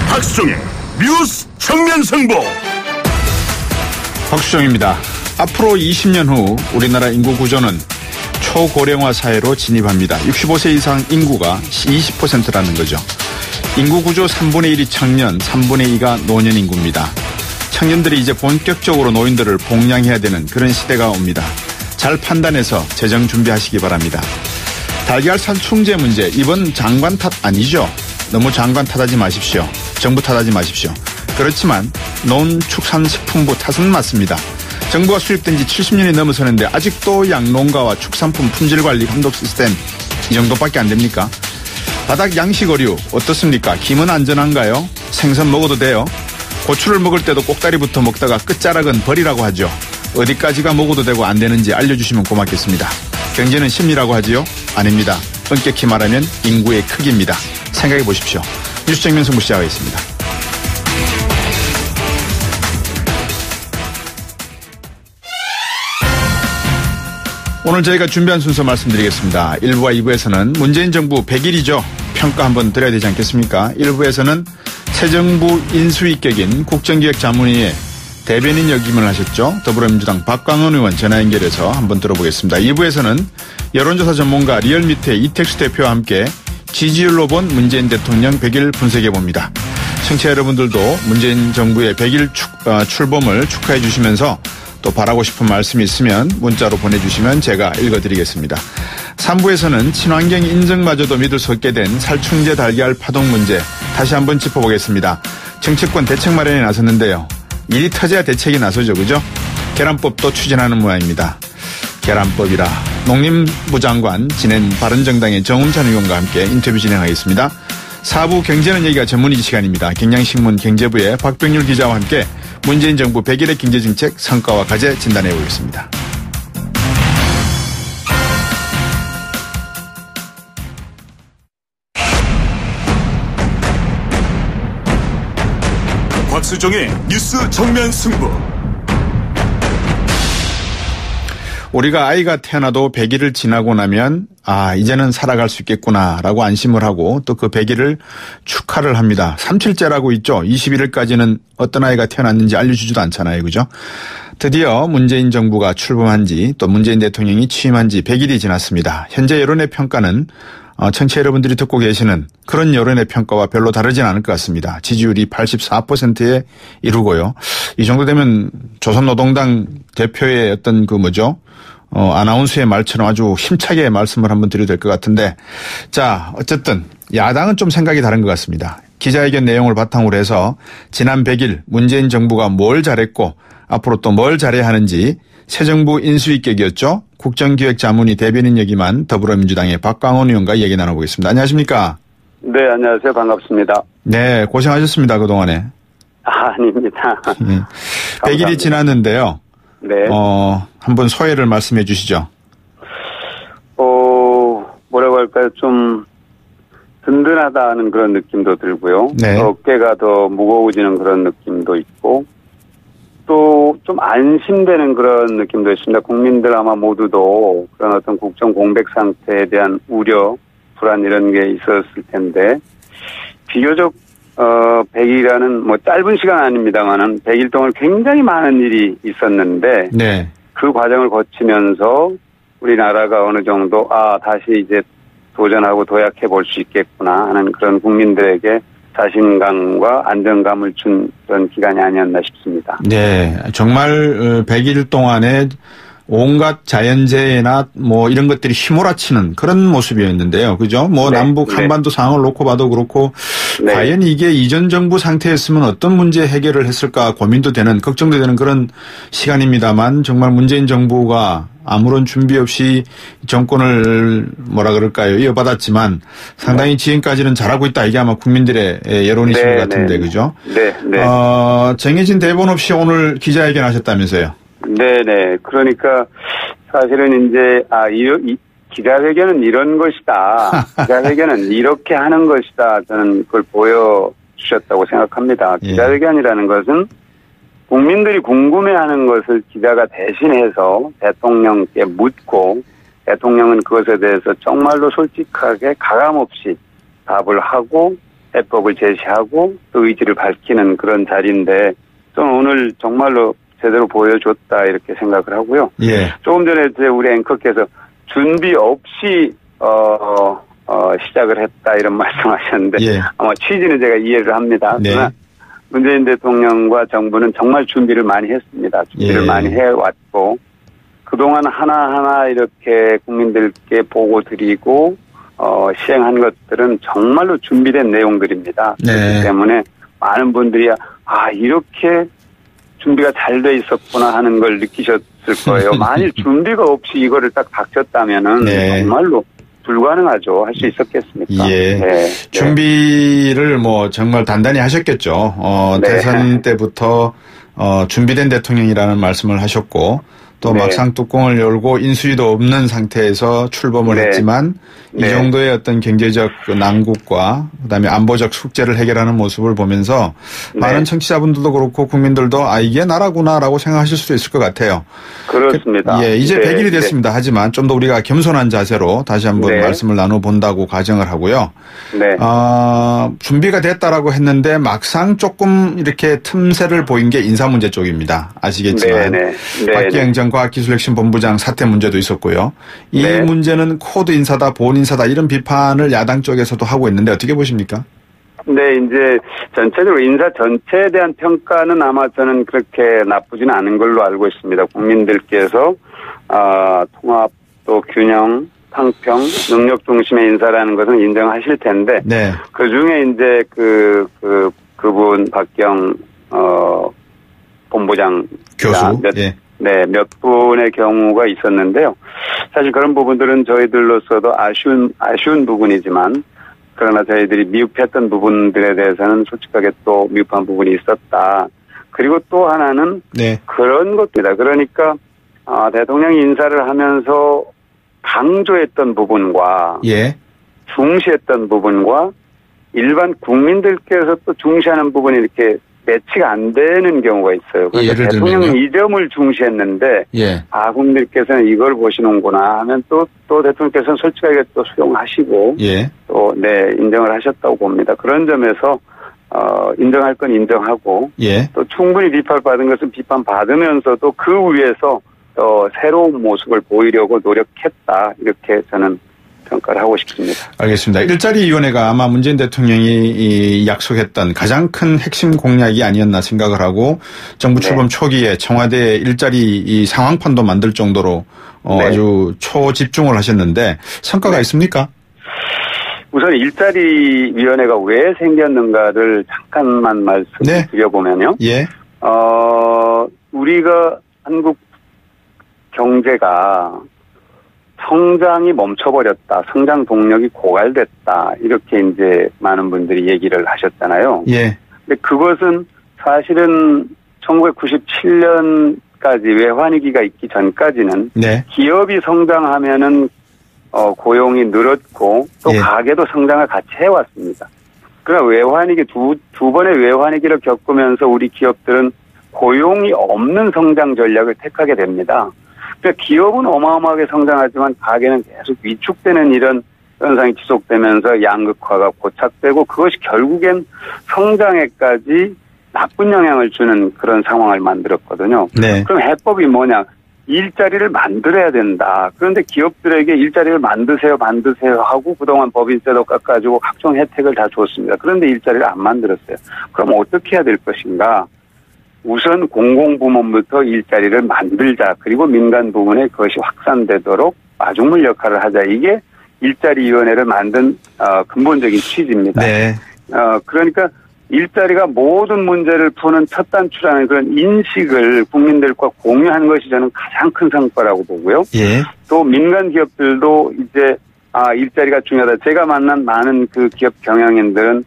박수종의 뉴스 정면 승부. 박수종입니다. 앞으로 20년 후 우리나라 인구 구조는 초고령화 사회로 진입합니다. 65세 이상 인구가 20%라는 거죠. 인구 구조 3분의 1이 청년, 3분의 2가 노년 인구입니다. 청년들이 이제 본격적으로 노인들을 복양해야 되는 그런 시대가 옵니다. 잘 판단해서 재정 준비하시기 바랍니다. 달걀 살충제 문제, 이번 장관 탓 아니죠? 너무 장관 탓하지 마십시오. 정부 탓하지 마십시오. 그렇지만 농축산식품부 탓은 맞습니다. 정부가 수립된 지 70년이 넘어서는데 아직도 양농가와 축산품 품질관리 감독 시스템 이 정도밖에 안 됩니까? 바닥 양식어류 어떻습니까? 김은 안전한가요? 생선 먹어도 돼요? 고추를 먹을 때도 꼭다리부터 먹다가 끝자락은 버리라고 하죠. 어디까지가 먹어도 되고 안 되는지 알려주시면 고맙겠습니다. 경제는 심리라고 하지요? 아닙니다. 엄격히 말하면 인구의 크기입니다. 생각해 보십시오. 뉴스 정면 승부 시작하겠습니다. 오늘 저희가 준비한 순서 말씀드리겠습니다. 1부와 2부에서는 문재인 정부 100일이죠. 평가 한번 드려야 되지 않겠습니까? 1부에서는 새 정부 인수위 격인 국정기획자문위의 대변인 역임을 하셨죠. 더불어민주당 박광원 의원 전화 연결해서 한번 들어보겠습니다. 2부에서는 여론조사 전문가 리얼미터의 이택수 대표와 함께 지지율로 본 문재인 대통령 100일 분석해봅니다. 청취자 여러분들도 문재인 정부의 100일 출범을 축하해 주시면서 또 바라고 싶은 말씀이 있으면 문자로 보내주시면 제가 읽어드리겠습니다. 3부에서는 친환경 인증마저도 믿을 수 없게 된 살충제 달걀 파동 문제 다시 한번 짚어보겠습니다. 정치권 대책 마련에 나섰는데요. 일이 터져야 대책이 나서죠. 그죠? 계란법도 추진하는 모양입니다. 계란법이라 농림부 장관 지낸 바른정당의 정움찬 의원과 함께 인터뷰 진행하겠습니다. 4부 경제는 얘기가 전문의 시간입니다. 경향신문 경제부의 박병률 기자와 함께 문재인 정부 100일의 경제정책 성과와 과제 진단해 보겠습니다. 박수종의 뉴스 정면 승부. 우리가 아이가 태어나도 100일을 지나고 나면 이제는 살아갈 수 있겠구나라고 안심을 하고 또 그 100일을 축하를 합니다. 37제라고 있죠. 21일까지는 어떤 아이가 태어났는지 알려주지도 않잖아요. 그죠? 드디어 문재인 정부가 출범한 지 또 문재인 대통령이 취임한 지 100일이 지났습니다. 현재 여론의 평가는 청취자 여러분들이 듣고 계시는 그런 여론의 평가와 별로 다르진 않을 것 같습니다. 지지율이 84%에 이르고요. 이 정도 되면 조선노동당 대표의 어떤 아나운서의 말처럼 아주 힘차게 말씀을 한번 드려야 될 것 같은데, 자, 어쨌든 야당은 좀 생각이 다른 것 같습니다. 기자회견 내용을 바탕으로 해서 지난 100일 문재인 정부가 뭘 잘했고 앞으로 또 뭘 잘해야 하는지 새 정부 인수위 격이었죠. 국정기획자문위 대변인 역임한 더불어민주당의 박광원 의원과 얘기 나눠보겠습니다. 안녕하십니까? 네, 안녕하세요. 반갑습니다. 네, 고생하셨습니다. 그동안에. 아닙니다. 100일이 지났는데요. 네. 한번 소회를 말씀해 주시죠. 뭐라고 할까요? 좀 든든하다는 그런 느낌도 들고요. 네. 어깨가 더 무거워지는 그런 느낌도 있고, 또 좀 안심되는 그런 느낌도 있습니다. 국민들 아마 모두도 그런 어떤 국정 공백 상태에 대한 우려, 불안 이런 게 있었을 텐데, 비교적 100일이라는 짧은 시간 아닙니다만은 100일 동안 굉장히 많은 일이 있었는데, 네. 그 과정을 거치면서 우리나라가 어느 정도 다시 이제 도전하고 도약해 볼 수 있겠구나 하는 그런 국민들에게 자신감과 안정감을 준 그런 기간이 아니었나 싶습니다. 네, 정말 100일 동안에 온갖 자연재해나 이런 것들이 휘몰아치는 그런 모습이었는데요. 그죠? 네, 남북 한반도 상황을 놓고 봐도 그렇고, 네. 과연 이게 이전 정부 상태였으면 어떤 문제 해결을 했을까 고민도 되는, 걱정도 되는 그런 시간입니다만, 정말 문재인 정부가 아무런 준비 없이 정권을 이어받았지만 상당히 지금까지는 잘하고 있다. 이게 아마 국민들의 여론이신 것 같은데, 그죠? 네, 네. 정해진 대본 없이 오늘 기자회견 하셨다면서요? 네네. 그러니까 사실은 이제 기자회견은 이런 것이다. 기자회견은 이렇게 하는 것이다. 저는 그걸 보여주셨다고 생각합니다. 기자회견이라는 것은 국민들이 궁금해하는 것을 기자가 대신해서 대통령께 묻고 대통령은 그것에 대해서 정말로 솔직하게 가감없이 답을 하고 해법을 제시하고 또 의지를 밝히는 그런 자리인데 저는 오늘 정말로 제대로 보여줬다 이렇게 생각을 하고요. 예. 조금 전에 우리 앵커께서 준비 없이 시작을 했다 이런 말씀하셨는데 예. 아마 취지는 제가 이해를 합니다. 네. 그러나 문재인 대통령과 정부는 정말 준비를 많이 했습니다. 준비를 예. 많이 해왔고 그동안 하나하나 이렇게 국민들께 보고 드리고 시행한 것들은 정말로 준비된 내용들입니다. 네. 그렇기 때문에 많은 분들이 이렇게 준비가 잘 돼 있었구나 하는 걸 느끼셨을 거예요. 만일 준비가 없이 이거를 딱 닥쳤다면은 네. 정말로 불가능하죠. 할 수 있었겠습니까? 예. 네. 준비를 뭐 정말 단단히 하셨겠죠. 네. 대선 때부터 준비된 대통령이라는 말씀을 하셨고 또 네. 막상 뚜껑을 열고 인수위도 없는 상태에서 출범을 네. 했지만 이 네. 정도의 어떤 경제적 난국과 그다음에 안보적 숙제를 해결하는 모습을 보면서 네. 많은 청취자분들도 그렇고 국민들도 이게 나라구나라고 생각하실 수도 있을 것 같아요. 그렇습니다. 예, 이제 네. 100일이 됐습니다. 하지만 좀 더 우리가 겸손한 자세로 다시 한번 네. 말씀을 나눠본다고 가정을 하고요. 네. 준비가 됐다라고 했는데 막상 조금 이렇게 틈새를 보인 게 인사 문제 쪽입니다. 아시겠지만 네. 네. 박기영 전 과학기술혁신본부장 사퇴 문제도 있었고요. 이 네. 문제는 코드 인사다, 보온 인사다 이런 비판을 야당 쪽에서도 하고 있는데 어떻게 보십니까? 네, 이제 전체적으로 인사 전체에 대한 평가는 아마 저는 그렇게 나쁘지는 않은 걸로 알고 있습니다. 국민들께서 통합 또 균형, 상평, 능력 중심의 인사라는 것은 인정하실 텐데 네. 그 중에 이제 그분 박경 본부장 교수. 몇 분의 경우가 있었는데요. 사실 그런 부분들은 저희들로서도 아쉬운 부분이지만 그러나 저희들이 미흡했던 부분들에 대해서는 솔직하게 또 미흡한 부분이 있었다. 그리고 또 하나는 네. 그런 것입니다. 그러니까 대통령이 인사를 하면서 강조했던 부분과 예. 중시했던 부분과 일반 국민들께서 또 중시하는 부분이 이렇게 매치가 안 되는 경우가 있어요. 그래서 예를 대통령은 들면요? 이 점을 중시했는데 예. 국민들께서는 이걸 보시는구나 하면 또 대통령께서는 솔직하게 또 수용하시고 예. 또 인정을 하셨다고 봅니다. 그런 점에서 인정할 건 인정하고 예. 또 충분히 비판받은 것은 비판받으면서도 그 위에서 새로운 모습을 보이려고 노력했다. 이렇게 저는 평가를 하고 싶습니다. 알겠습니다. 일자리위원회가 아마 문재인 대통령이 약속했던 가장 큰 핵심 공약이 아니었나 생각을 하고 정부 출범 초기에 청와대 일자리 이 상황판도 만들 정도로 아주 초집중을 하셨는데 성과가 있습니까? 우선 일자리위원회가 왜 생겼는가를 잠깐만 말씀드려보면요. 예. 우리가 한국 경제가 성장이 멈춰버렸다. 성장 동력이 고갈됐다. 이렇게 이제 많은 분들이 얘기를 하셨잖아요. 예. 근데 그것은 사실은 1997년까지 외환위기가 있기 전까지는 네. 기업이 성장하면은 고용이 늘었고 또 예. 가계도 성장을 같이 해왔습니다. 그러나 외환위기 두 번의 외환위기를 겪으면서 우리 기업들은 고용이 없는 성장 전략을 택하게 됩니다. 그러니까 기업은 어마어마하게 성장하지만 가계는 계속 위축되는 이런 현상이 지속되면서 양극화가 고착되고 그것이 결국엔 성장에까지 나쁜 영향을 주는 그런 상황을 만들었거든요. 네. 그럼 해법이 뭐냐? 일자리를 만들어야 된다. 그런데 기업들에게 일자리를 만드세요 하고 그동안 법인세도 깎아주고 각종 혜택을 다 줬습니다. 그런데 일자리를 안 만들었어요. 그럼 어떻게 해야 될 것인가? 우선 공공부문부터 일자리를 만들자. 그리고 민간 부문에 그것이 확산되도록 마중물 역할을 하자. 이게 일자리위원회를 만든 근본적인 취지입니다. 네. 그러니까 일자리가 모든 문제를 푸는 첫 단추라는 그런 인식을 국민들과 공유한 것이 저는 가장 큰 성과라고 보고요. 예. 또 민간 기업들도 이제 일자리가 중요하다. 제가 만난 많은 그 기업 경영인들은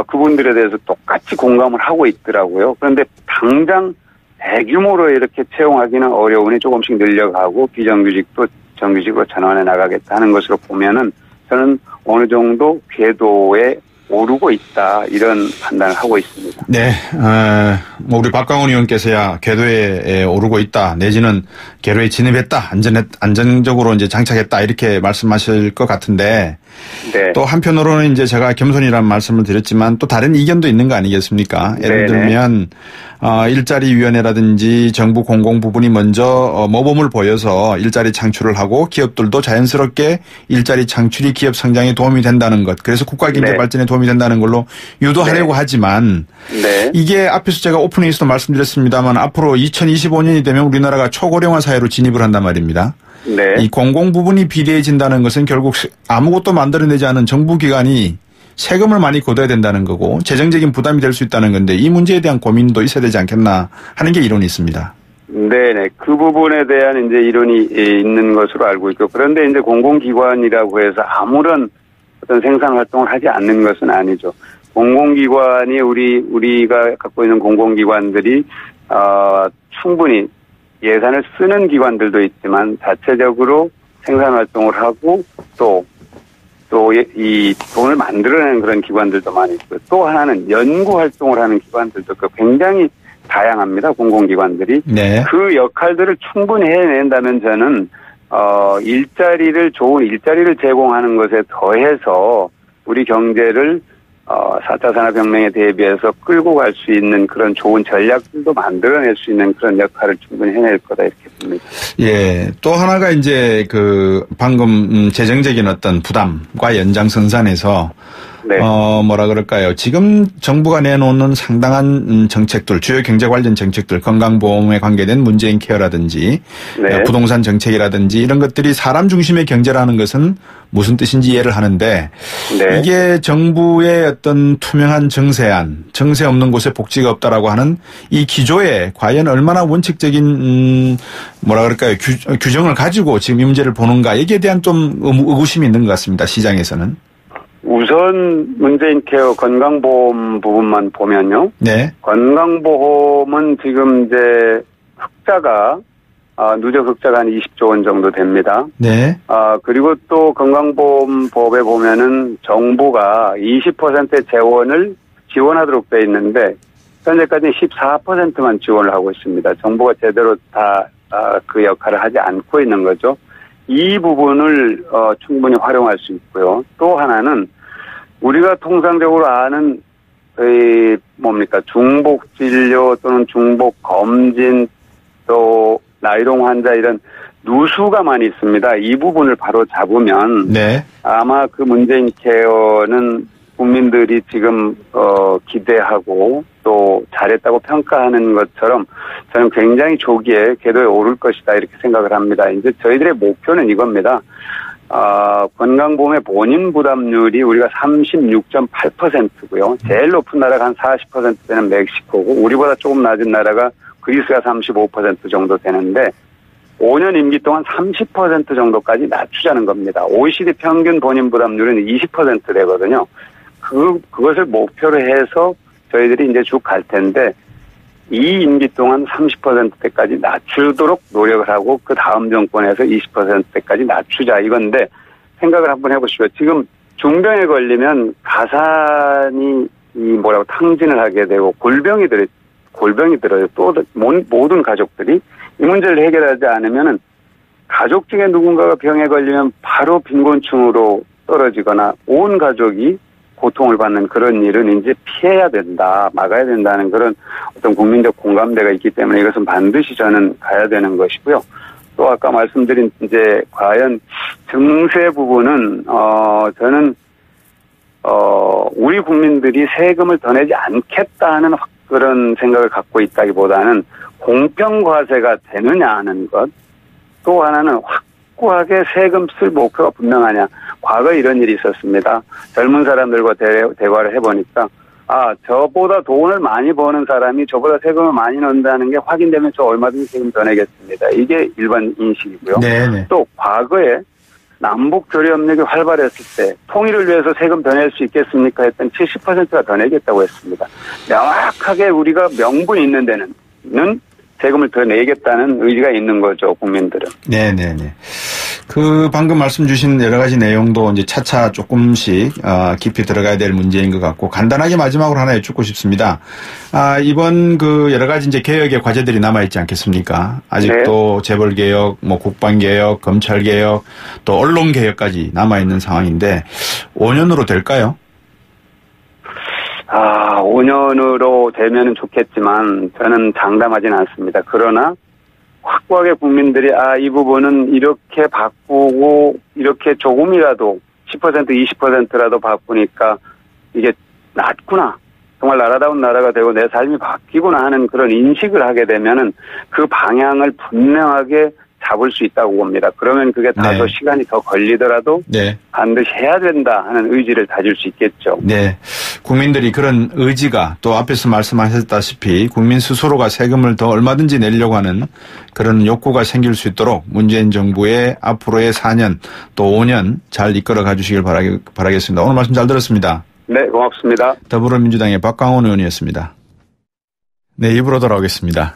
그분들에 대해서 똑같이 공감을 하고 있더라고요. 그런데 당장 대규모로 이렇게 채용하기는 어려우니 조금씩 늘려가고 비정규직도 정규직으로 전환해 나가겠다 하는 것으로 보면은 저는 어느 정도 궤도에 오르고 있다 이런 판단을 하고 있습니다. 네, 뭐 우리 박광훈 의원께서야 궤도에 오르고 있다 내지는 궤도에 진입했다 안정적으로 이제 장착했다 이렇게 말씀하실 것 같은데 네. 또 한편으로는 이제 제가 겸손이라는 말씀을 드렸지만 또 다른 이견도 있는 거 아니겠습니까? 예를 들면 일자리위원회라든지 정부 공공 부분이 먼저 모범을 보여서 일자리 창출을 하고 기업들도 자연스럽게 일자리 창출이 기업 성장에 도움이 된다는 것. 그래서 국가 경제 발전에 도움이 된다는 걸로 유도하려고 하지만 이게 앞에서 제가 오프닝에서도 말씀드렸습니다만 앞으로 2025년이 되면 우리나라가 초고령화 사회로 진입을 한단 말입니다. 네. 이 공공 부분이 비대해진다는 것은 결국 아무것도 만들어내지 않은 정부기관이 세금을 많이 걷어야 된다는 거고 재정적인 부담이 될 수 있다는 건데 이 문제에 대한 고민도 있어야 되지 않겠나 하는 게 이론이 있습니다. 네네. 그 부분에 대한 이제 이론이 있는 것으로 알고 있고 그런데 이제 공공기관이라고 해서 아무런 어떤 생산 활동을 하지 않는 것은 아니죠. 공공기관이 우리가 갖고 있는 공공기관들이 충분히 예산을 쓰는 기관들도 있지만 자체적으로 생산 활동을 하고 또 이 돈을 만들어내는 그런 기관들도 많이 있고요. 또 하나는 연구 활동을 하는 기관들도 굉장히 다양합니다. 공공기관들이. 네. 그 역할들을 충분히 해낸다면 저는 좋은 일자리를 제공하는 것에 더해서 우리 경제를 4차 산업혁명에 대비해서 끌고 갈 수 있는 그런 좋은 전략들도 만들어낼 수 있는 그런 역할을 충분히 해낼 거다 이렇게 봅니다. 예. 또 하나가 이제 방금 재정적인 어떤 부담과 연장선상에서 네. 뭐라 그럴까요? 지금 정부가 내놓는 상당한 정책들, 주요 경제 관련 정책들, 건강보험에 관계된 문재인 케어라든지 네. 부동산 정책이라든지 이런 것들이 사람 중심의 경제라는 것은 무슨 뜻인지 이해를 하는데 네. 이게 정부의 어떤 투명한 정세안, 정세 없는 곳에 복지가 없다라고 하는 이 기조에 과연 얼마나 원칙적인 뭐라 그럴까요? 규정을 가지고 지금 이 문제를 보는가 여기에 대한 좀 의구심이 있는 것 같습니다. 시장에서는. 우선 문재인 케어 건강보험 부분만 보면요. 네. 건강보험은 지금 이제 누적 흑자가 한 20조 원 정도 됩니다. 네. 그리고 또 건강보험법에 보면은 정부가 20%의 재원을 지원하도록 돼 있는데 현재까지 14%만 지원을 하고 있습니다. 정부가 제대로 다 그 역할을 하지 않고 있는 거죠. 이 부분을 충분히 활용할 수 있고요. 또 하나는 우리가 통상적으로 아는 중복 진료 또는 중복 검진 또 나이롱 환자 이런 누수가 많이 있습니다. 이 부분을 바로 잡으면 네. 아마 그 문재인 케어는 국민들이 지금 기대하고 또 잘했다고 평가하는 것처럼 저는 굉장히 조기에 궤도에 오를 것이다 이렇게 생각을 합니다. 이제 저희들의 목표는 이겁니다. 건강보험의 본인 부담률이 우리가 36.8%고요. 제일 높은 나라가 한 40%되는 멕시코고 우리보다 조금 낮은 나라가 그리스가 35% 정도 되는데 5년 임기 동안 30% 정도까지 낮추자는 겁니다. OECD 평균 본인 부담률은 20% 되거든요. 그것을 목표로 해서 저희들이 이제 쭉 갈 텐데 이 임기 동안 30%대까지 낮추도록 노력을 하고 그 다음 정권에서 20%대까지 낮추자 이건데 생각을 한번 해보시죠. 지금 중병에 걸리면 가산이 탕진을 하게 되고 골병이 들어요. 또 모든 가족들이 이 문제를 해결하지 않으면은 가족 중에 누군가가 병에 걸리면 바로 빈곤층으로 떨어지거나 온 가족이 고통을 받는 그런 일은 이제 피해야 된다, 막아야 된다는 그런 어떤 국민적 공감대가 있기 때문에 이것은 반드시 저는 가야 되는 것이고요. 또 아까 말씀드린 이제 과연 증세 부분은 저는 우리 국민들이 세금을 더 내지 않겠다는 그런 생각을 갖고 있다기보다는 공평과세가 되느냐 하는 것. 또 하나는 확고하게 세금 쓸 목표가 분명하냐. 과거에 이런 일이 있었습니다. 젊은 사람들과 대화를 해보니까 저보다 돈을 많이 버는 사람이 저보다 세금을 많이 넣는다는 게 확인되면 저 얼마든지 세금 더 내겠습니다. 이게 일반 인식이고요. 네네. 또 과거에 남북 교류 협력이 활발했을 때 통일을 위해서 세금 더 낼 수 있겠습니까 했더니 70%가 더 내겠다고 했습니다. 명확하게 우리가 명분이 있는 데는 세금을 더 내겠다는 의지가 있는 거죠, 국민들은. 네네네. 그 방금 말씀 주신 여러 가지 내용도 이제 차차 조금씩 깊이 들어가야 될 문제인 것 같고 간단하게 마지막으로 하나 여쭙고 싶습니다. 이번 그 여러 가지 이제 개혁의 과제들이 남아 있지 않겠습니까? 아직도 네. 재벌 개혁, 뭐 국방 개혁, 검찰 개혁, 또 언론 개혁까지 남아 있는 상황인데 5년으로 될까요? 5년으로 되면은 좋겠지만 저는 장담하지는 않습니다. 그러나 확고하게 국민들이 이 부분은 이렇게 바꾸고 이렇게 조금이라도 10% 20%라도 바꾸니까 이게 낫구나. 정말 나라다운 나라가 되고 내 삶이 바뀌구나 하는 그런 인식을 하게 되면은 그 방향을 분명하게 잡을 수 있다고 봅니다. 그러면 그게 다소 네. 시간이 더 걸리더라도 네. 반드시 해야 된다 하는 의지를 다질 수 있겠죠. 네, 국민들이 그런 의지가 또 앞에서 말씀하셨다시피 국민 스스로가 세금을 더 얼마든지 내려고 하는 그런 욕구가 생길 수 있도록 문재인 정부의 앞으로의 4년 또 5년 잘 이끌어 가주시길 바라겠습니다. 오늘 말씀 잘 들었습니다. 네, 고맙습니다. 더불어민주당의 박광원 의원이었습니다. 네, 입으로 돌아오겠습니다.